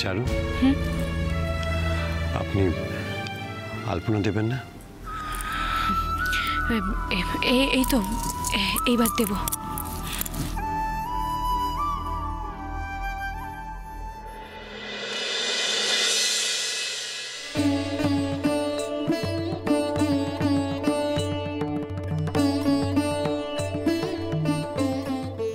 চারু, আপনি আলপনা দেবেন না? এই তো এইবার দেব।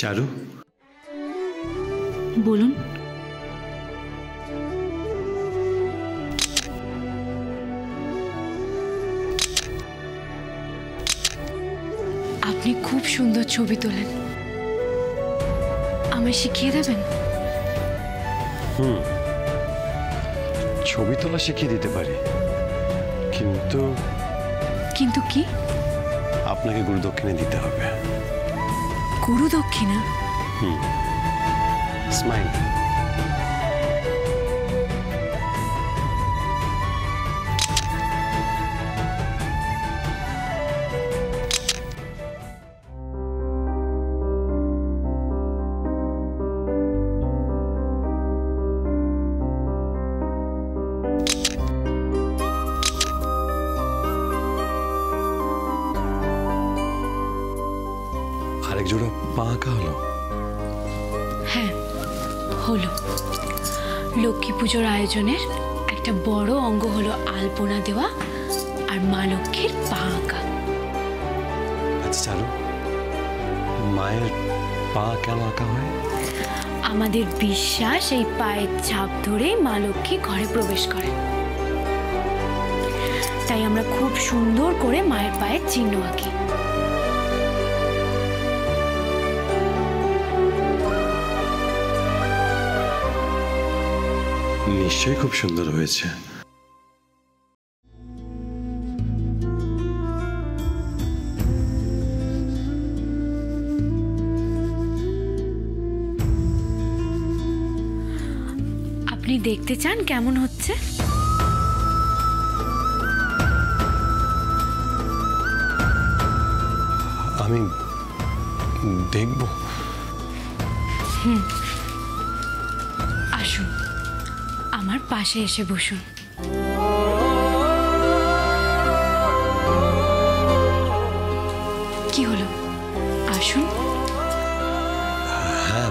চারু, বলুন। আপনি খুব সুন্দর ছবি তোলেন, আমায় শিখিয়ে দেবেন? ছবি তোলা শিখিয়ে দিতে পারি, কিন্তু কিন্তু কি? আপনাকে গুরুদক্ষিণা দিতে হবে। গুরুদক্ষিণা? স্মাইল। আরেক জোড়া পা আঁকা হলো? হ্যাঁ হলো। লক্ষ্মী পুজোর আয়োজনের একটা বড় অঙ্গ হলো আলপনা দেওয়া আর মা লক্ষ্মীর পা আঁকা। আচ্ছা চারু, মায়ের পা কেন আঁকা হয়? আমাদের বিশ্বাস এই পায়ের ছাপ ধরেই মা লক্ষ্মী ঘরে প্রবেশ করেন, তাই আমরা খুব সুন্দর করে মায়ের পায়ের চিহ্ন আঁকি। নিশ্চয়ই খুব সুন্দর হয়েছে। আপনি দেখতে চান কেমন হচ্ছে? আমি দেখব। আসুন, আমার পাশে এসে বসুন। কি হলো, আসুন। হ্যাঁ,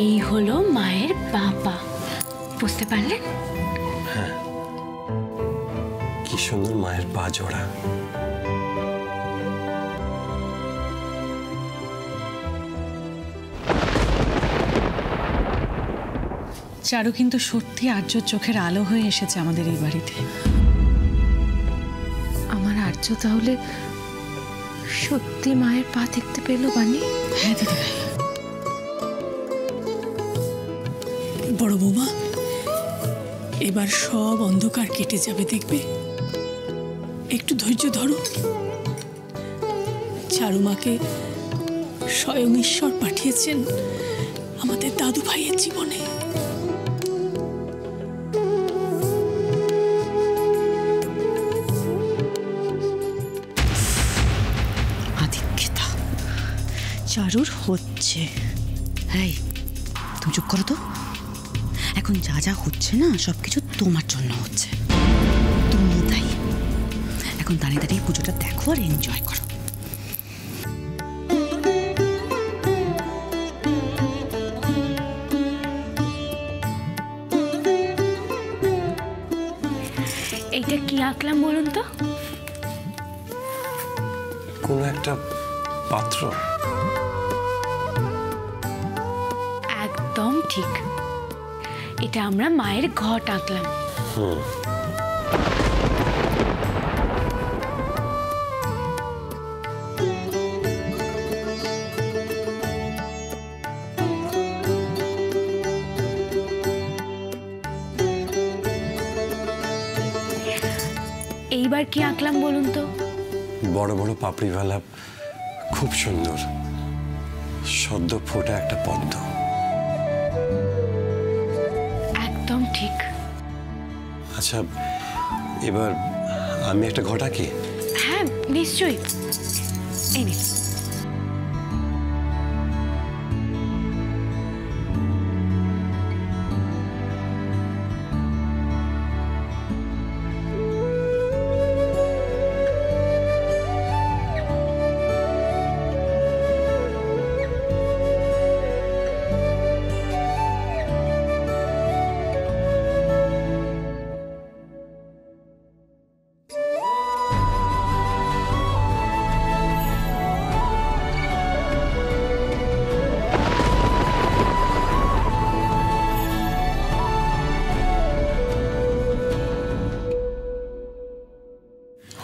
এই হলো মায়ের বাবা, বুঝতে পারলেন? হ্যাঁ, কি সুন্দর মায়ের পা জোড়া। চারু কিন্তু সত্যি আর্য চোখের আলো হয়ে এসেছে আমাদের এই বাড়িতে। আমার আর্য তাহলে সত্যি মায়ের পা দেখতে পেল বানি? হ্যাঁ দিদিভাই। বড় বৌমা, এবার সব অন্ধকার কেটে যাবে, দেখবে। একটু ধৈর্য ধরো। চারুমাকে স্বয়ং ঈশ্বর পাঠিয়েছেন আমাদের দাদু ভাইয়ের জীবনে। চারুর হচ্ছে। এই তুমি চুপ করো তো। এখন যা যা হচ্ছে না সবকিছু তোমার জন্য হচ্ছে, তুমি তাই। এখন দাঁড়িয়ে দাঁড়িয়ে পুজোটা দেখো আর এনজয় করো। এইটা কি আঁকলাম বলুন তো? কোনো একটা পাত্র। একদম ঠিক, এটা আমরা মায়ের ঘট আঁকলাম। এইবার কি আঁকলাম বলুন তো? বড় বড় পাপড়িওয়ালা, খুব সুন্দর, সদ্য ফোটা একটা পদ্ম। একদম ঠিক। আচ্ছা, এবার আমি একটা ঘট আঁকি। হ্যাঁ নিশ্চয়ই, এই নিন।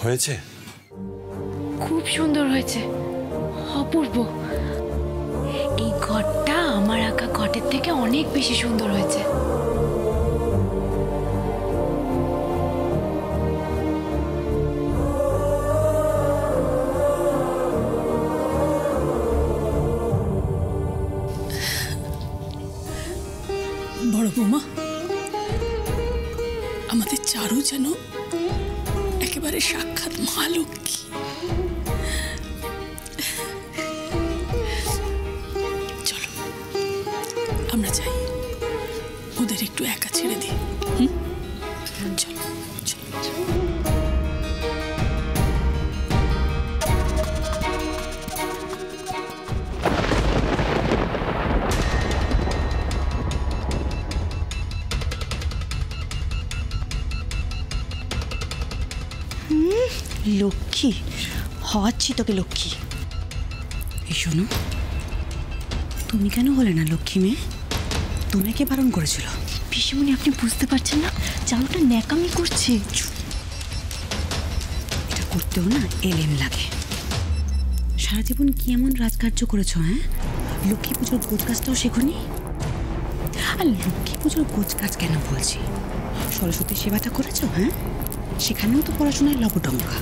হয়েছে? খুব সুন্দর হয়েছে, অপূর্ব। এই ঘরটা আমার আঁকা ঘটের থেকে অনেক বেশি সুন্দর হয়েছে। বড় বৌমা, আমাদের চারু যেন একেবারে সাক্ষাৎ মা লক্ষ্মী। চলো আমরা যাই, ওদের একটু একা ছেড়ে দিই। চলো চলো। লক্ষ্মী হওয়াচ্ছি তোকে লক্ষ্মী। এই শোনো, তুমি কেন হলে না লক্ষ্মী মেয়ে? তোমাকে বারণ করেছিল? পিসিমণি আপনি বুঝতে পারছেন না, চারুটা ন্যাকামি করছে। এটা করতেও না এলেন লাগে। সারা জীবন কি এমন রাজকার্য করেছো? হ্যাঁ, লক্ষ্মী পুজোর গোছ কাজটাও শেখনি? আর লক্ষ্মী পুজোর গোছ কাজ কেন বলছি, সরস্বতী সেবাটা করেছো? হ্যাঁ, সেখানেও তো পড়াশোনায় লবডঙ্কা।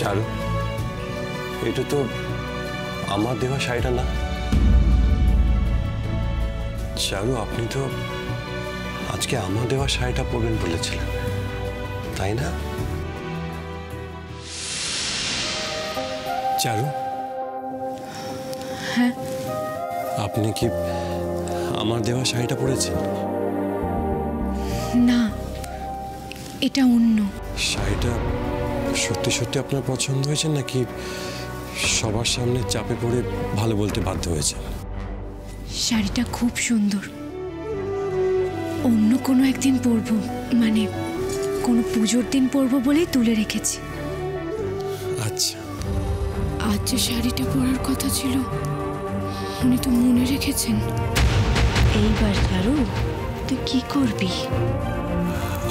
চারু, এটা তো আমার দেওয়া শাড়িটা না। চারু, আপনি তো আজকে আমার দেওয়া শাড়িটা পরবেন বলেছিলেন, তাই না? চারু, হ্যাঁ। আপনি কি আমার দেওয়া শাড়িটা পরেছেন? না, এটা অন্য। শাড়িটা সত্যি সত্যি আপনার পছন্দ হয়েছে নাকি সবার সামনে চাপে পড়ে ভালো বলতে বাধ্য হয়েছে? শাড়িটা খুব সুন্দর, অন্য কোনো একদিন পরবো, মানে কোনো পুজোর দিন পরবো বলেই তুলে রেখেছি। আচ্ছা, আজ যে শাড়িটা পরার কথা ছিল উনি তো মনে রেখেছেন। এইবার চারু তুই কি করবি?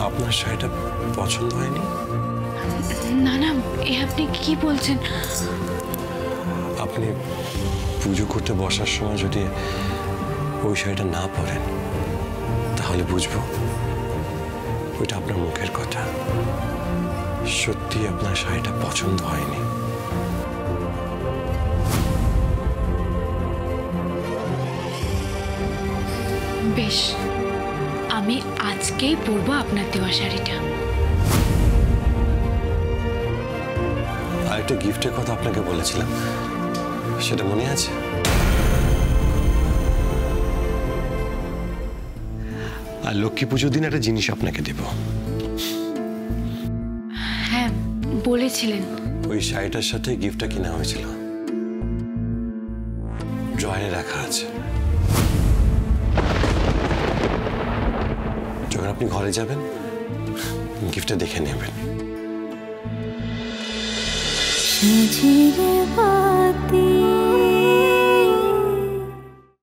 আপনার শাড়িটা পছন্দ হয়নি? না না, এ আপনি কি বলছেন? আপনি পুজো করতে বসার সময় যদি ওই শাড়িটা না পরেন তাহলে বুঝবো ওইটা আপনার মুখের কথা, সত্যি আপনার শাড়িটা পছন্দ হয়নি। বেশ, আমি আজকেই পরবো আপনার দেওয়া শাড়িটা। আর একটা গিফটের কথা আপনাকে বলেছিলাম, সেটা মনে আছে? আর লক্ষ্মী পুজোর দিন একটা জিনিস আপনাকে দেব। হ্যাঁ, বলেছিলেন। ওই শাড়িটার সাথে গিফটটা কিনা হয়েছিল, ড্রয়ারে রাখা আছে। যখন আপনি ঘরে যাবেন গিফটটা দেখে নেবেন। সাজিরে বাতি